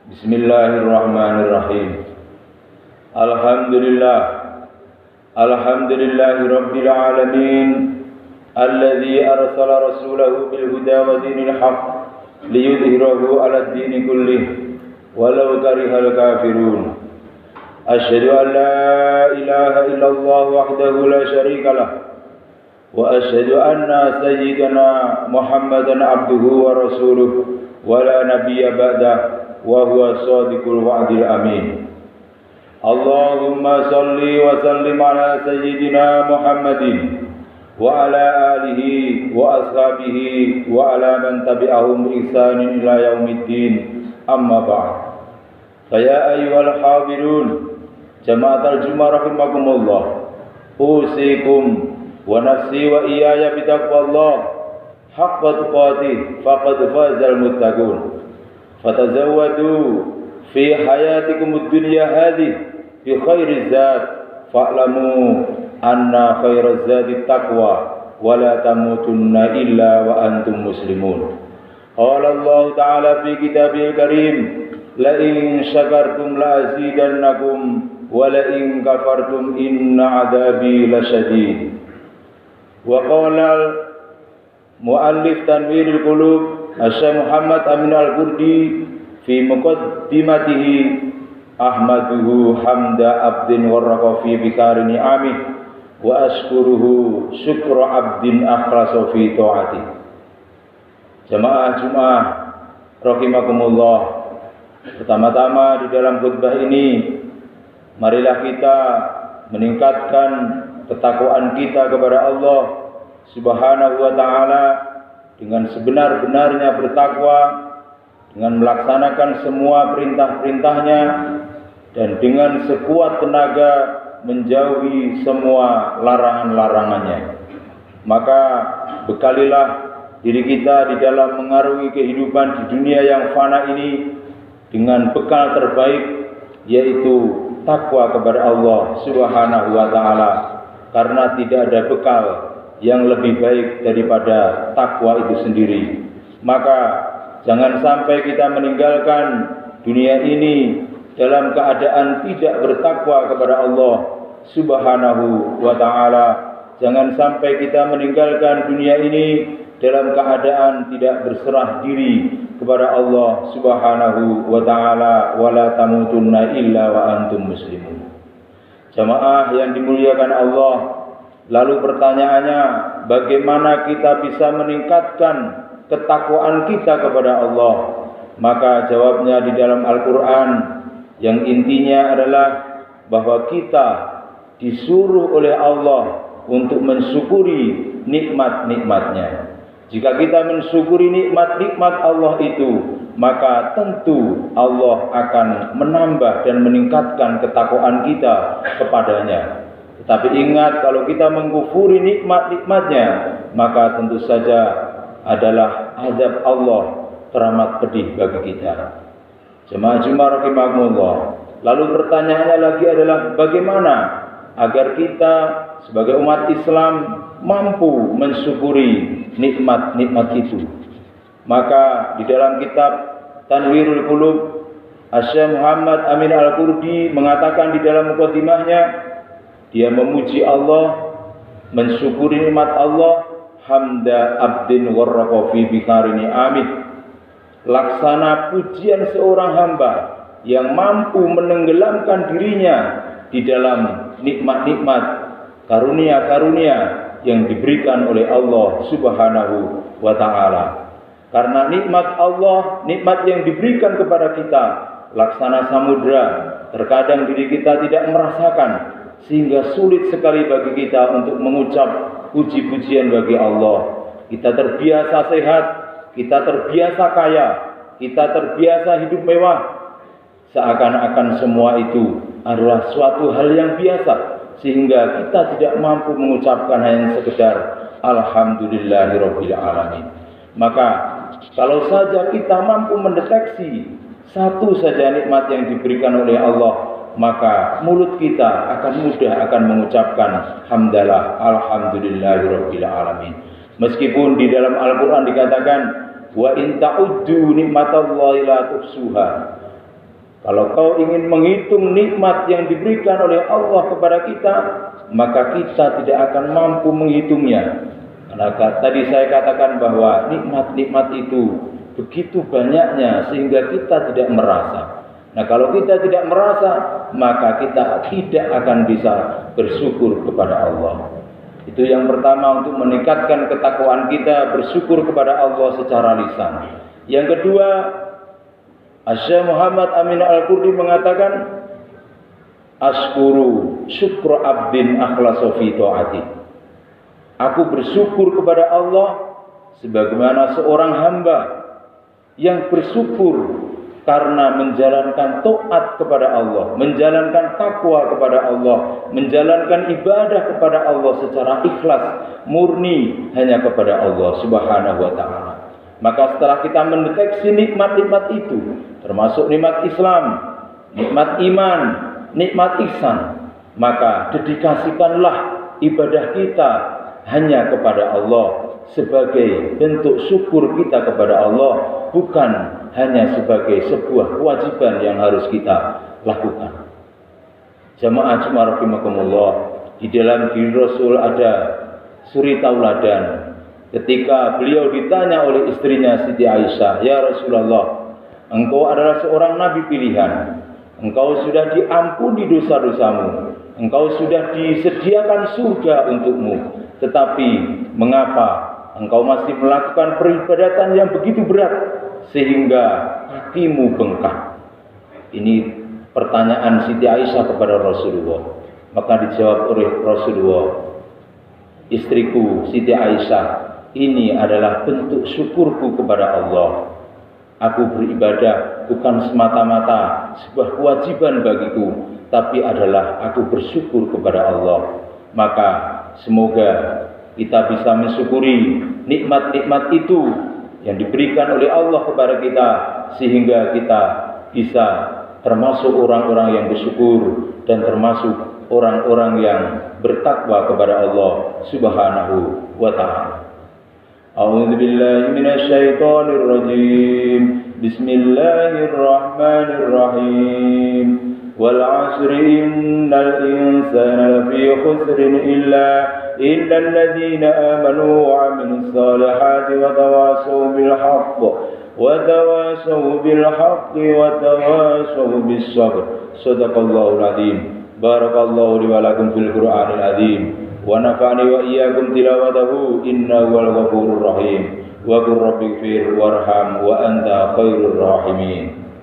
Bismillahirrahmanirrahim. Alhamdulillah. Alhamdulillahi rabbil alamin. Alladzi arsala rasulahu bil huda wa dinil haqq liyudhhirahu 'alad dini kullih walau karihal kafirun. Asyhadu an la ilaha illallah wahdahu la syarikalah wa asyhadu anna sayyidana Muhammadan abduhu wa rasuluh wa la nabiyya ba'dahu wa huwa shadiqul wa'dil amin. Allahumma salli wa sallim ala sayyidina Muhammadin wa ala alihi wa ashabihi wa ala man tabi'ahum bi ihsanin ila yaumiddin. Amma ba'd. Fa ayyuhal hadirun jama'atul jummah rahimakumullah, usikum wa nafsi wa iyaya bi taqwallah haqqa tuqatih faqad fazal muttaqun. Fatazawwadu fi hayatikum ad-dunya hadhihi bi khairiz zat fa'lamu anna khairaz zati taqwa wa la tamutunna illa wa antum muslimun. Qala Allah ta'ala fi kitabil karim, la in syakartum la azidannakum wa la in kafartum inna 'adzabi lasyadid. Wa qala muallif Tanwirul Qulub Syekh Muhammad Amin Al-Qurdi fi muqaddimatihi, ahmaduhu hamda abdin warraqa fi bikari ni'amih wa ashkuruhu syukra abdin akhlasa fi ta'ati. Jamaah Jumat rahimakumullah, pertama-tama di dalam khutbah ini marilah kita meningkatkan ketakwaan kita kepada Allah Subhanahu wa ta'ala dengan sebenar-benarnya bertakwa, dengan melaksanakan semua perintah-perintahnya, dan dengan sekuat tenaga menjauhi semua larangan-larangannya. Maka bekalilah diri kita di dalam mengarungi kehidupan di dunia yang fana ini dengan bekal terbaik, yaitu takwa kepada Allah Subhanahu wa ta'ala, karena tidak ada bekal yang lebih baik daripada takwa itu sendiri. Maka jangan sampai kita meninggalkan dunia ini dalam keadaan tidak bertakwa kepada Allah Subhanahu wa ta'ala. Jangan sampai kita meninggalkan dunia ini dalam keadaan tidak berserah diri kepada Allah Subhanahu wa ta'ala. Wala tamutunna illa wa antum muslimun. Jamaah yang dimuliakan Allah, lalu pertanyaannya, bagaimana kita bisa meningkatkan ketakwaan kita kepada Allah? Maka jawabnya di dalam Al-Quran, yang intinya adalah bahwa kita disuruh oleh Allah untuk mensyukuri nikmat-nikmatnya. Jika kita mensyukuri nikmat-nikmat Allah itu, maka tentu Allah akan menambah dan meningkatkan ketakwaan kita kepadanya. Tetapi ingat, kalau kita mengkufuri nikmat-nikmatnya, maka tentu saja adalah azab Allah teramat pedih bagi kita. Jemaah Jumat rahimakumullah. Lalu pertanyaannya lagi adalah bagaimana agar kita sebagai umat Islam mampu mensyukuri nikmat-nikmat itu? Maka di dalam kitab Tanwirul Qulub, Syekh Muhammad Amin Al-Qurdi mengatakan di dalam muqaddimahnya, dia memuji Allah, mensyukuri nikmat Allah, hamda abdin warraqa fi bikari ni'amih. Laksana pujian seorang hamba yang mampu menenggelamkan dirinya di dalam nikmat-nikmat, karunia-karunia yang diberikan oleh Allah Subhanahu wa ta'ala. Karena nikmat Allah, nikmat yang diberikan kepada kita, laksana samudra, terkadang diri kita tidak merasakan, sehingga sulit sekali bagi kita untuk mengucap puji-pujian bagi Allah. Kita terbiasa sehat, kita terbiasa kaya, kita terbiasa hidup mewah, seakan-akan semua itu adalah suatu hal yang biasa, sehingga kita tidak mampu mengucapkan hanya sekedar alhamdulillahirabbil alamin. Maka kalau saja kita mampu mendeteksi satu saja nikmat yang diberikan oleh Allah, maka mulut kita akan mudah akan mengucapkan hamdalah alhamdulillahirabbil alamin. Meskipun di dalam Al-Qur'an dikatakan wa in ta'uddu nikmatallahi la tuhsuha, Kalau kau ingin menghitung nikmat yang diberikan oleh Allah kepada kita, maka kita tidak akan mampu menghitungnya. Karena tadi saya katakan bahwa nikmat-nikmat itu begitu banyaknya sehingga kita tidak merasa. Nah, kalau kita tidak merasa, maka kita tidak akan bisa bersyukur kepada Allah. Itu yang pertama, untuk meningkatkan ketakwaan kita, bersyukur kepada Allah secara lisan. Yang kedua, Syekh Muhammad Amin Al-Qurdi mengatakan, Ashkuru syukra abdin akhlasu fi ta'ati. Aku bersyukur kepada Allah sebagaimana seorang hamba yang bersyukur karena menjalankan taat kepada Allah, menjalankan takwa kepada Allah, menjalankan ibadah kepada Allah secara ikhlas, murni hanya kepada Allah Subhanahu wa taala. Maka setelah kita mendeteksi nikmat-nikmat itu, termasuk nikmat Islam, nikmat iman, nikmat ihsan, maka dedikasikanlah ibadah kita hanya kepada Allah sebagai bentuk syukur kita kepada Allah, bukan hanya sebagai sebuah kewajiban yang harus kita lakukan. Jamaah Jumat rahimakumullah, di dalam diri Rasul ada suri tauladan. Ketika beliau ditanya oleh istrinya Siti Aisyah, "Ya Rasulullah, engkau adalah seorang nabi pilihan. Engkau sudah diampuni dosa-dosamu. Engkau sudah disediakan surga untukmu. Tetapi mengapa engkau masih melakukan peribadatan yang begitu berat sehingga hatimu bengkak?" Ini pertanyaan Siti Aisyah kepada Rasulullah. Maka dijawab oleh Rasulullah, "Istriku Siti Aisyah, ini adalah bentuk syukurku kepada Allah. Aku beribadah bukan semata-mata sebuah kewajiban bagiku, tapi adalah aku bersyukur kepada Allah." Maka semoga kita bisa mensyukuri nikmat-nikmat itu yang diberikan oleh Allah kepada kita, sehingga kita bisa termasuk orang-orang yang bersyukur dan termasuk orang-orang yang bertakwa kepada Allah Subhanahu wa taala. A'udzu billahi minasy syaithanir rajim. Bismillahirrahmanirrahim. Wal 'asri innal insana lafi khusrin illal ladzina amanu wa 'amilus solihati wa tawassaw bil haqqi wa tawassaw bis sabr. Shadaqallahul azim. Barakallahu li wa lakum fil Qur'anil azim. Wa nafa'ani wa iyyakum tilawatahu innahu wal ghafurur rahim. Wa qur rabbighfir warham wa anta khairur rahimin.